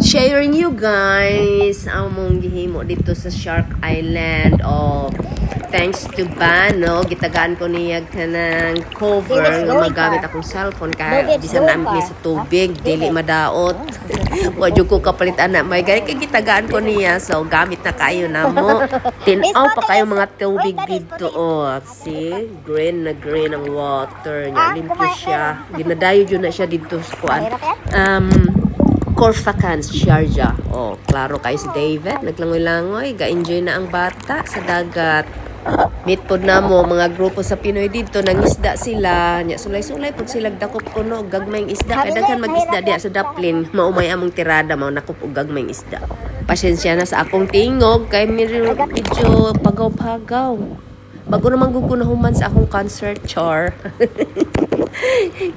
sharing you guys among gihimo dito sa Shark Island. Oh, thanks to Bano, gitagaan ko niya kanang cover nga magamit akong cellphone kaya bisan namin sa tubig dili madaot. Wa jud ko kapalit ana may gani kay gitagaan ko niya, so gamit na kayo namo. Tin-aw pa kayo mga tubig dito. Oh, see, green na green ang water niya, limpyo siya. Ginadayo jud na siya dito sa kuan. Corfacans, Sharjah. Oh, klaro kayo si David. Naglangoy-langoy. Ga-enjoy na ang bata sa dagat. Meet pod na mo, mga grupo sa Pinoy dito, nangisda sila. Nya sulay-sulay pod sila dakop kuno, gagmayng isda. Kaya daghan mag-isda diya sa Daplin. Maumay among tirada, mao nakop og gagmayng isda. Pasensya na sa akong tingog, kay medyo pagaw-pagaw. Bago naman gugunahuman sa akong concert, char.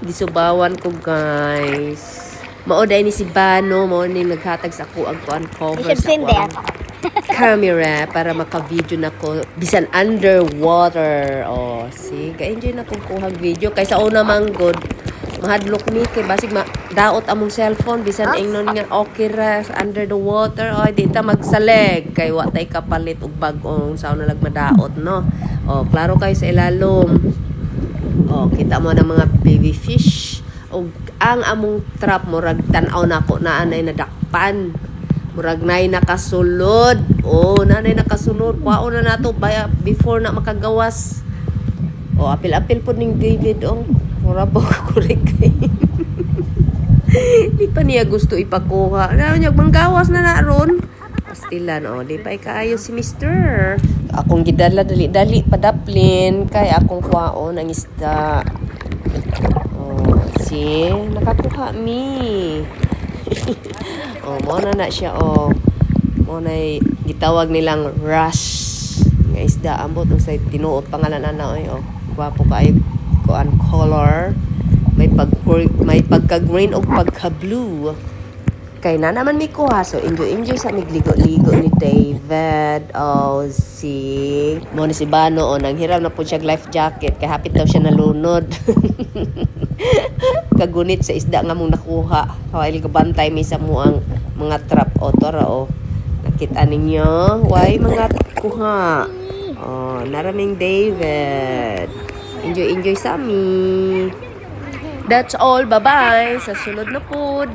Gisubawan ko, guys. Maoday ni si Bano, mao ni naghatag sa ako ang cover sa camera para maka-video na ko bisan underwater. Oh, see, ka-enjoy na kong kuhag video kaysa una man good mahadlok ni kay basig daot among cellphone bisan ingnon nga okay ra under the water. Oh, di ta magsaleg kay wa tay kapalit og bag-ong sao na lag madaot, no. Oh, klaro kay sa ilalom. Oh, kita mo na mga baby fish. Og ang among trap murag tan-aw nako na anay nadakpan. Murag nay nakasulod. Oh, nanay nakasulod. Kwaon na nato before na makagawas. Oh, apil-apil po ning David. Oh, mura po kurik. Di pa niya gusto ipakuha. Ano niya, manggawas na naron. Pastilan, oh, di pa ikaayo si Mr. Akong gidala dali-dali padaplin kay akong kwaon ang isda. See, nakakuha mi. Oh, mo na siya, oh. Mo na gitawag nilang rush. Nga isda ambot usay tinuot pangalan ana oy, oh. Gwapo kay kuan color. May pagka-green o pagka-blue. Kay na naman mi kuha, so enjoy sa migligo-ligo ni David. Oh, see. Mo ni si Bano, oh, nanghiram na po siya life jacket kay hapit daw siya nalunod. Kagunit sa isda nga mong nakuha. Kawai kabantay may sa muang mga trap o tara o. Nakita ninyo? Why mga kuha? Oh, naraming David. Enjoy sa amin. That's all. Bye-bye. Sa sunod na pod.